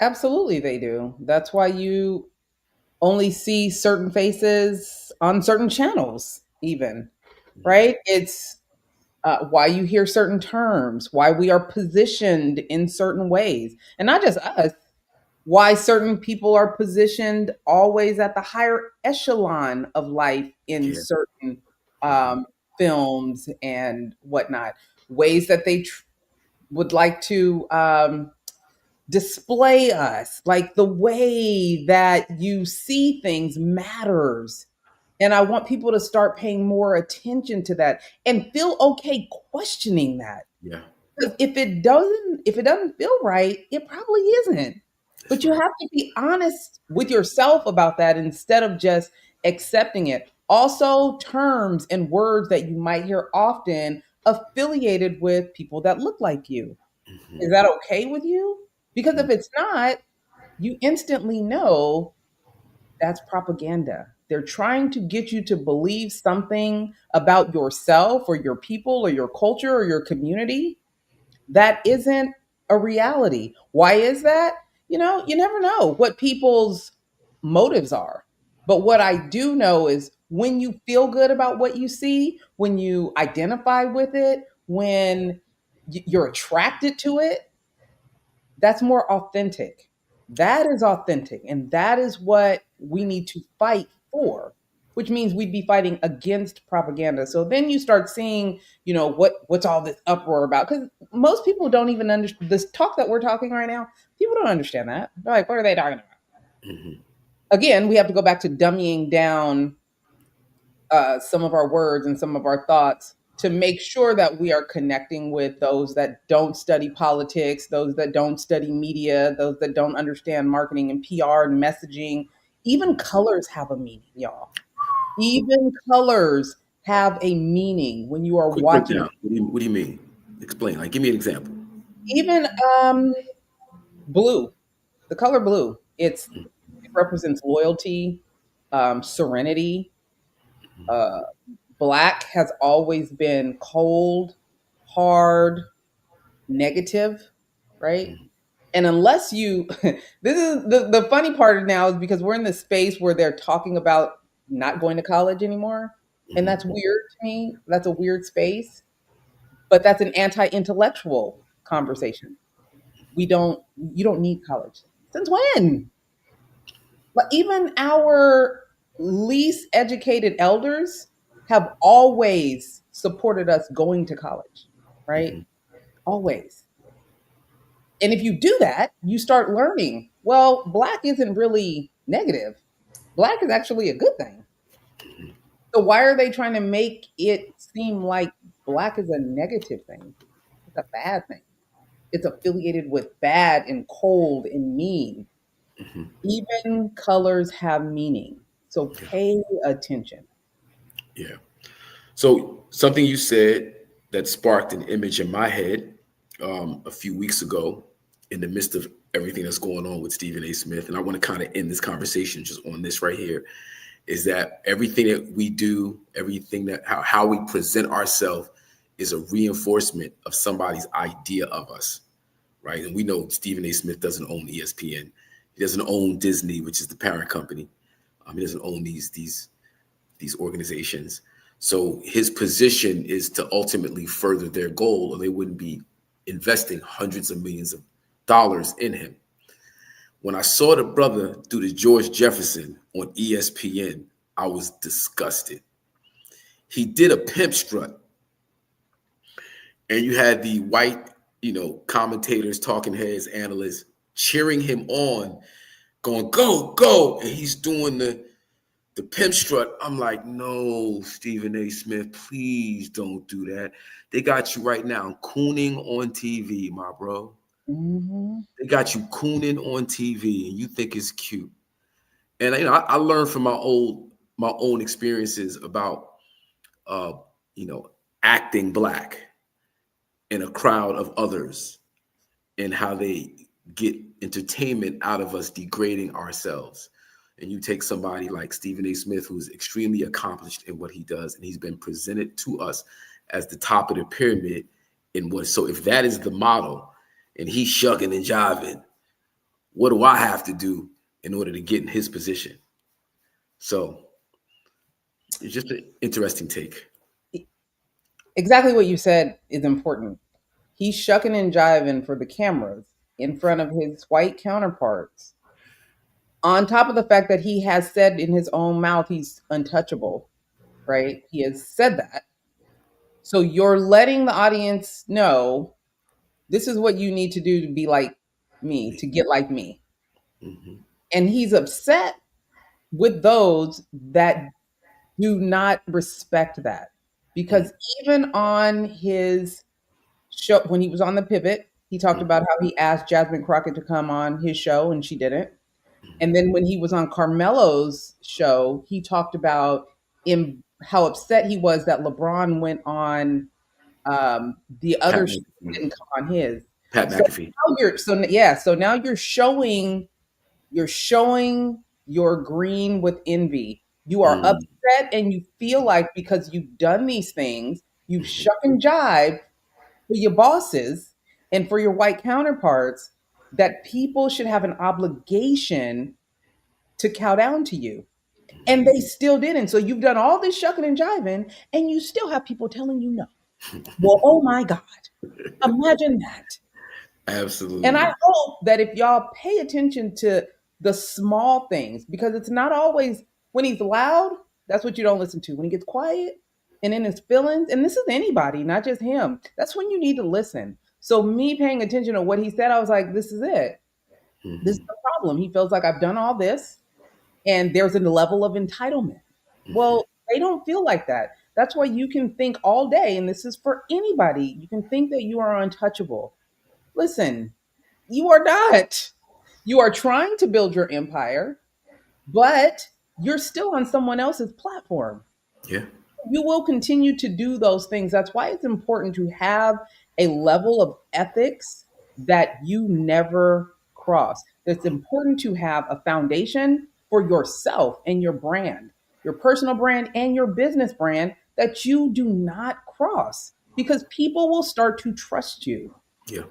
Absolutely, they do. That's why you only see certain faces on certain channels, even, right? It's why you hear certain terms, why we are positioned in certain ways. And not just us, why certain people are positioned always at the higher echelon of life in certain films and whatnot, ways that they would like to display us, like the way that you see things matters. And I want people to start paying more attention to that and feel okay questioning that. Yeah. Because if it doesn't feel right, it probably isn't. But you have to be honest with yourself about that instead of just accepting it. Also, terms and words that you might hear often affiliated with people that look like you. Is that okay with you? Because if it's not, you instantly know that's propaganda. They're trying to get you to believe something about yourself or your people or your culture or your community that isn't a reality. Why is that? You never know what people's motives are. But what I do know is when you feel good about what you see, when you identify with it, when you're attracted to it, that's more authentic. That is authentic. And that is what we need to fight for, which means we'd be fighting against propaganda. So then you start seeing, what's all this uproar about? Because most people don't even understand this talk that we're talking right now. People don't understand that. They're like, what are they talking about? Mm-hmm. Again, we have to go back to dummying down some of our words and some of our thoughts to make sure that we are connecting with those that don't study politics, those that don't study media, those that don't understand marketing and PR and messaging. Even colors have a meaning, y'all. Even colors have a meaning when you are Quick watching. breakdown. What do you mean? Explain. Like, give me an example. Even blue, the color blue, it represents loyalty, serenity. Black has always been cold, hard, negative, right? And unless you, this is the funny part now is because we're in this space where they're talking about not going to college anymore. And that's weird to me. That's a weird space, but that's an anti-intellectual conversation. You don't need college. Since when? But even our least educated elders have always supported us going to college, right? Always. And if you do that, you start learning, well, Black isn't really negative. Black is actually a good thing. So why are they trying to make it seem like Black is a negative thing? It's a bad thing. It's affiliated with bad and cold and mean. Even colors have meaning. So pay attention. Yeah. So something you said that sparked an image in my head a few weeks ago in the midst of everything that's going on with Stephen A. Smith. And I want to kind of end this conversation just on this right here, is that everything that we do, everything that how we present ourselves is a reinforcement of somebody's idea of us, right? And we know Stephen A. Smith doesn't own ESPN. He doesn't own Disney, which is the parent company. He doesn't own these organizations. So his position is to ultimately further their goal, or they wouldn't be investing hundreds of millions of dollars in him. When I saw the brother do the George Jefferson on ESPN, I was disgusted. He did a pimp strut, and you had the white, commentators, talking heads, analysts cheering him on, going, go, go. And he's doing the pimp strut. I'm like, no, Stephen A. Smith, please don't do that. They got you right now cooning on TV, my bro. Mm-hmm. They got you cooning on TV, and you think it's cute. And I learned from my own experiences about acting Black in a crowd of others, and how they get entertainment out of us degrading ourselves. And you take somebody like Stephen A. Smith, who's extremely accomplished in what he does, and he's been presented to us as the top of the pyramid so if that is the model, and he's shucking and jiving, what do I have to do in order to get in his position? So it's just an interesting take. Exactly what you said is important. He's shucking and jiving for the cameras in front of his white counterparts. On top of the fact that he has said in his own mouth he's untouchable, right? He has said that. So you're letting the audience know this is what you need to do to be like me, to get like me. Mm-hmm. And he's upset with those that do not respect that. Because even on his show, when he was on the Pivot, he talked about how he asked Jasmine Crockett to come on his show and she didn't. And then when he was on Carmelo's show, he talked about how upset he was that LeBron went on the other show, didn't come on his. Pat McAfee. So now you're showing your green with envy. You are upset and you feel like because you've done these things, you've shuck and jive for your bosses and for your white counterparts, that people should have an obligation to cow down to you. And they still didn't. So you've done all this shucking and jiving, and you still have people telling you no. Well, oh my God. Imagine that. Absolutely. And I hope that if y'all pay attention to the small things, because it's not always when he's loud, that's what you don't listen to. When he gets quiet and in his feelings, and this is anybody, not just him, that's when you need to listen. So me paying attention to what he said, I was like, this is it. This is the problem. He feels like I've done all this and there's a level of entitlement. Well, they don't feel like that. That's why you can think all day, and this is for anybody. You can think that you are untouchable. Listen, you are not. You are trying to build your empire, but you're still on someone else's platform. Yeah. You will continue to do those things. That's why it's important to have a level of ethics that you never cross. It's important to have a foundation for yourself and your brand, your personal brand and your business brand that you do not cross because people will start to trust you. Yeah.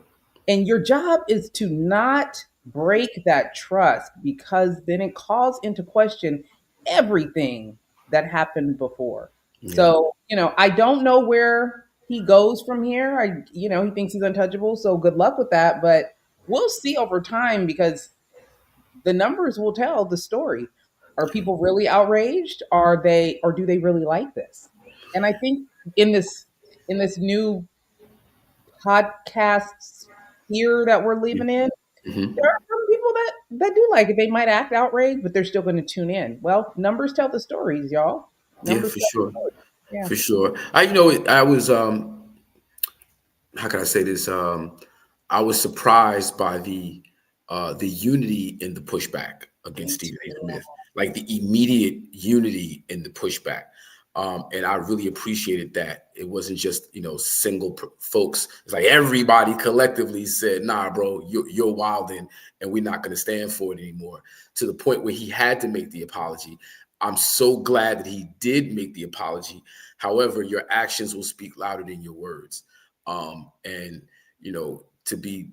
And your job is to not break that trust because then it calls into question everything that happened before. Yeah. So, I don't know where he goes from here. He thinks he's untouchable. So good luck with that. But we'll see over time because the numbers will tell the story. Are people really outraged? Or do they really like this? And I think in this new podcast sphere that we're living in, there are some people that do like it. They might act outraged, but they're still going to tune in. Well, numbers tell the stories, y'all. Numbers for tell sure. the stories. Yeah. For sure. I was how can I say this? I was surprised by the unity in the pushback against Stephen A. Smith, like the immediate unity in the pushback. And I really appreciated that. It wasn't just, single folks. It's like everybody collectively said, nah, bro, you're wilding and we're not going to stand for it anymore, to the point where he had to make the apology. I'm so glad that he did make the apology. However, your actions will speak louder than your words. And, to be,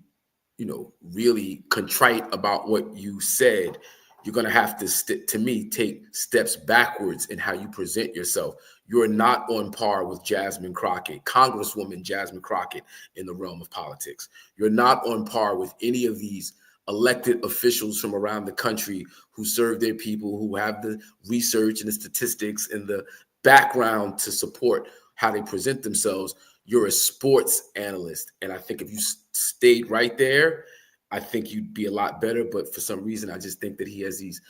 really contrite about what you said, you're going to have to, to me, take steps backwards in how you present yourself. You're not on par with Jasmine Crockett, Congresswoman Jasmine Crockett, in the realm of politics. You're not on par with any of these elected officials from around the country who serve their people, who have the research and the statistics and the background to support how they present themselves. You're a sports analyst. And I think if you stayed right there, I think you'd be a lot better. But for some reason, I just think that he has these,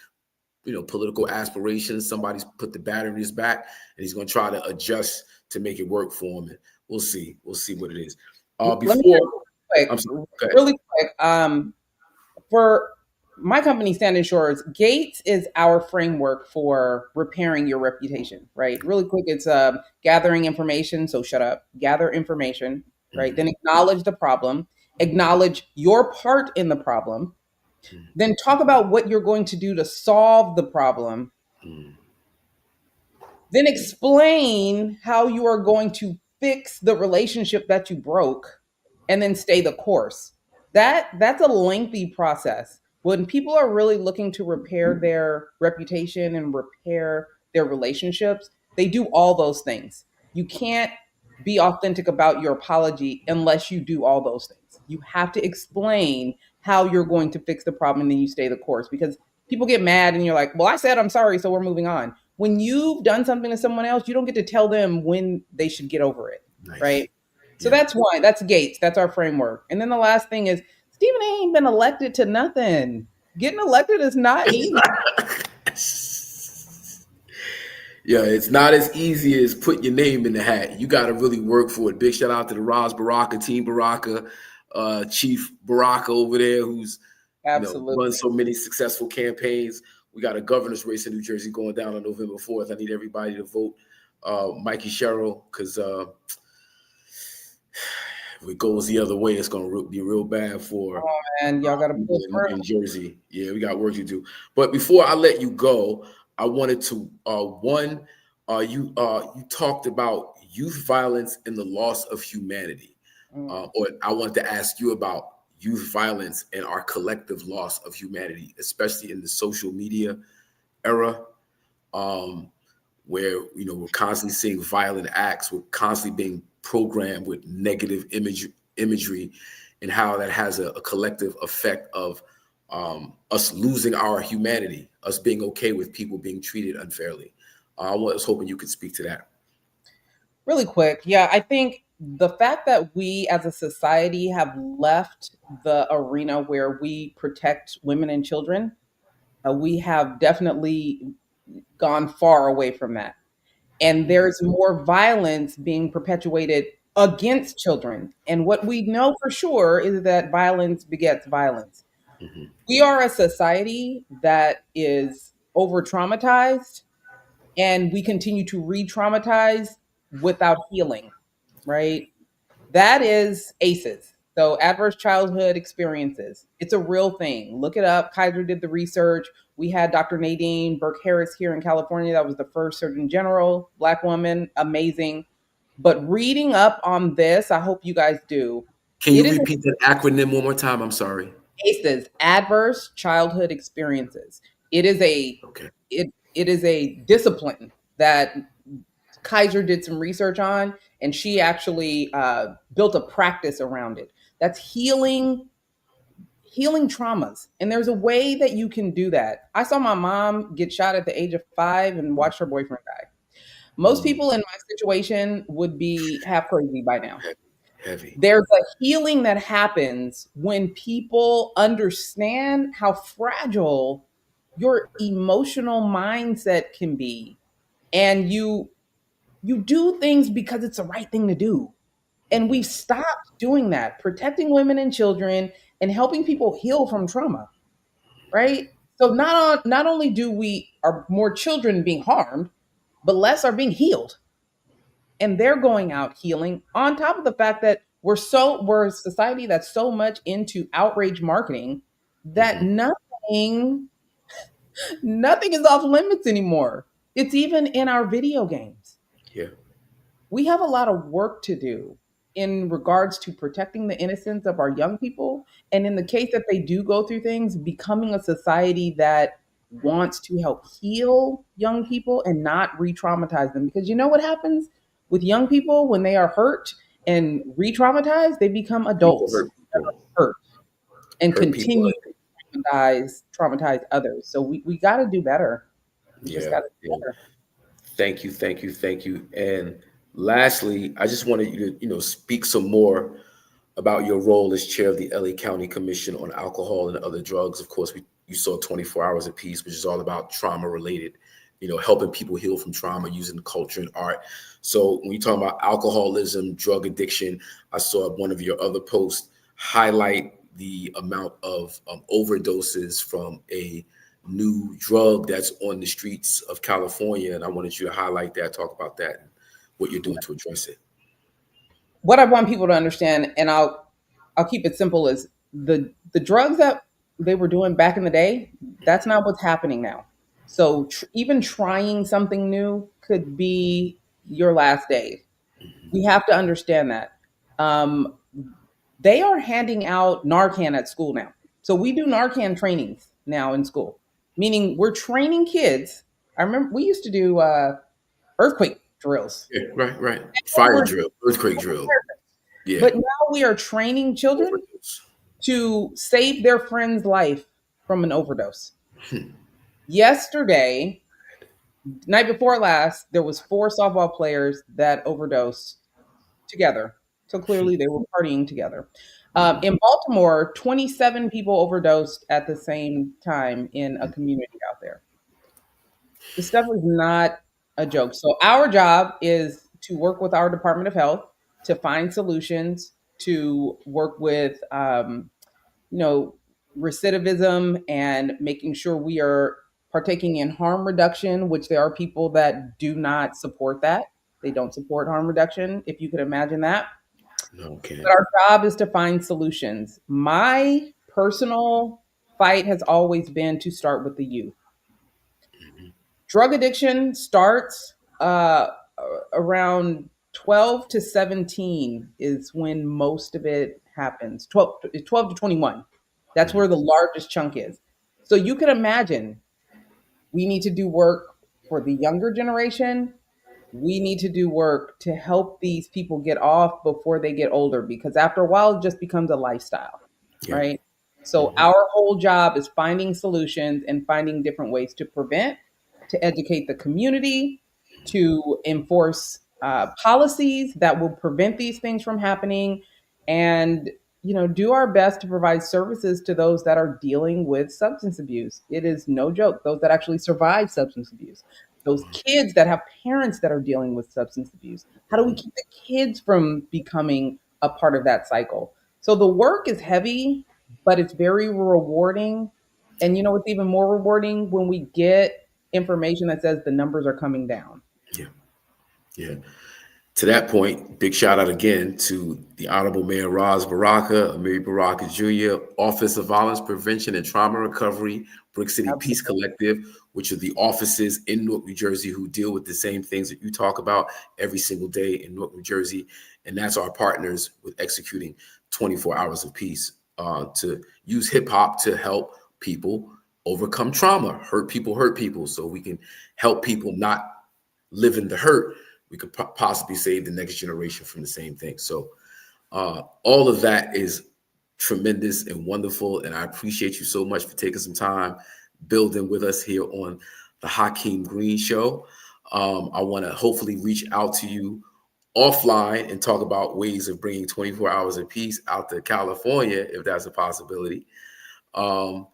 political aspirations. Somebody's put the batter in his back and he's going to try to adjust to make it work for him. And we'll see. We'll see what it is. Really quick. For my company, Standing Shores, Gates is our framework for repairing your reputation, right? Really quick, it's gathering information. So shut up, gather information, right? Then acknowledge the problem, acknowledge your part in the problem, then talk about what you're going to do to solve the problem, then explain how you are going to fix the relationship that you broke, and then stay the course. That's a lengthy process. When people are really looking to repair their reputation and repair their relationships, they do all those things. You can't be authentic about your apology unless you do all those things. You have to explain how you're going to fix the problem, and then you stay the course, because people get mad and you're like, well, I said I'm sorry, so we're moving on. When you've done something to someone else, you don't get to tell them when they should get over it, right? So that's one. That's Gates. That's our framework. And then the last thing is, Stephen A. ain't been elected to nothing. Getting elected is not easy. Yeah, it's not as easy as putting your name in the hat. You got to really work for it. Big shout out to the Roz Baraka, Team Baraka, Chief Baraka over there, who's run so many successful campaigns. We got a governor's race in New Jersey going down on November 4th. I need everybody to vote Mikey Sherrill, because if it goes the other way, it's going to be real bad for and y'all got to pull in Jersey. Yeah, we got work to do. But before I let you go, I wanted to you talked about youth violence and the loss of humanity, or I wanted to ask you about youth violence and our collective loss of humanity, especially in the social media era. where we're constantly seeing violent acts, we're constantly being programmed with negative imagery, and how that has a collective effect of us losing our humanity, us being okay with people being treated unfairly. I was hoping you could speak to that. Really quick. Yeah, I think the fact that we as a society have left the arena where we protect women and children, we have definitely gone far away from that. And there's more violence being perpetuated against children. And what we know for sure is that violence begets violence. Mm-hmm. We are a society that is over traumatized, and we continue to re-traumatize without healing, right? That is ACEs. So adverse childhood experiences. It's a real thing. Look it up. Kaiser did the research. We had Dr. Nadine Burke Harris here in California. That was the first Surgeon General, Black woman, amazing. But reading up on this, I hope you guys do. Can you repeat that acronym one more time? I'm sorry. ACEs, adverse childhood experiences. It is a it is a discipline that Kaiser did some research on, and she actually built a practice around it. That's healing traumas. And there's a way that you can do that. I saw my mom get shot at the age of 5 and watched her boyfriend die. Most people in my situation would be half crazy by now. Heavy. There's a healing that happens when people understand how fragile your emotional mindset can be. And you do things because it's the right thing to do. And we've stopped doing that, protecting women and children and helping people heal from trauma, right? So not only are more children being harmed, but less are being healed. And they're going out healing, on top of the fact that we're a society that's so much into outrage marketing that nothing is off limits anymore. It's even in our video games. Yeah. We have a lot of work to do in regards to protecting the innocence of our young people. And in the case that they do go through things, becoming a society that wants to help heal young people and not re-traumatize them. Because you know what happens with young people when they are hurt and re-traumatized? They become adults hurt and continue to traumatize others. So we got to do better. We just got to do better. Thank you. And lastly, I just wanted you to, speak some more about your role as chair of the LA County Commission on Alcohol and Other Drugs. Of course, you saw 24 Hours of Peace, which is all about trauma related, helping people heal from trauma using culture and art. So when you talk about alcoholism, drug addiction, I saw one of your other posts highlight the amount of overdoses from a new drug that's on the streets of California. And I wanted you to highlight that, talk about that, and what you're doing to address it. What I want people to understand, and I'll keep it simple, is the drugs that they were doing back in the day, that's not what's happening now. So even trying something new could be your last days. We have to understand that. They are handing out Narcan at school now. So we do Narcan trainings now in school, meaning we're training kids. I remember we used to do earthquake drills. Yeah, right. Fire drill, earthquake drill. Yeah. But now we are training children to save their friend's life from an overdose. Yesterday, night before last, there was 4 softball players that overdosed together. So clearly they were partying together. In Baltimore, 27 people overdosed at the same time in a community out there. This stuff is not a joke. So our job is to work with our Department of Health to find solutions, to work with, recidivism and making sure we are partaking in harm reduction, which there are people that do not support that. They don't support harm reduction, if you could imagine that. Okay. But our job is to find solutions. My personal fight has always been to start with the youth. Drug addiction starts around 12 to 17 is when most of it happens. 12 to 21. That's where the largest chunk is. So you can imagine we need to do work for the younger generation, we need to do work to help these people get off before they get older, because after a while it just becomes a lifestyle, Yeah. right? So our whole job is finding solutions and finding different ways to prevent, to educate the community, to enforce policies that will prevent these things from happening, and do our best to provide services to those that are dealing with substance abuse. It is no joke, those that actually survive substance abuse, those kids that have parents that are dealing with substance abuse. How do we keep the kids from becoming a part of that cycle? So the work is heavy, but it's very rewarding. And it's even more rewarding when we get information that says the numbers are coming down. Yeah. Yeah. To that point, big shout out again to the Honorable Mayor Roz Baraka, Amiri Baraka Jr., Office of Violence Prevention and Trauma Recovery, Brick City Peace Collective, which are the offices in Newark, New Jersey, who deal with the same things that you talk about every single day in Newark, New Jersey. And that's our partners with executing 24 hours of peace, to use hip hop to help people overcome trauma. Hurt people, so we can help people not live in the hurt. We could possibly save the next generation from the same thing. So all of that is tremendous and wonderful. And I appreciate you so much for taking some time building with us here on the HAKIM Green Show. I want to hopefully reach out to you offline and talk about ways of bringing 24 hours of peace out to California, if that's a possibility. And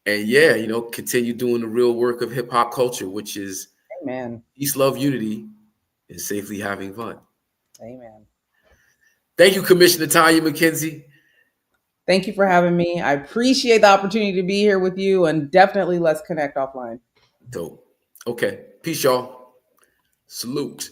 yeah, continue doing the real work of hip hop culture, which is Amen. Peace, love, unity, and safely having fun. Amen. Thank you, Commissioner Tonya McKenzie. Thank you for having me. I appreciate the opportunity to be here with you, and definitely let's connect offline. Dope. Okay. Peace, y'all. Salute.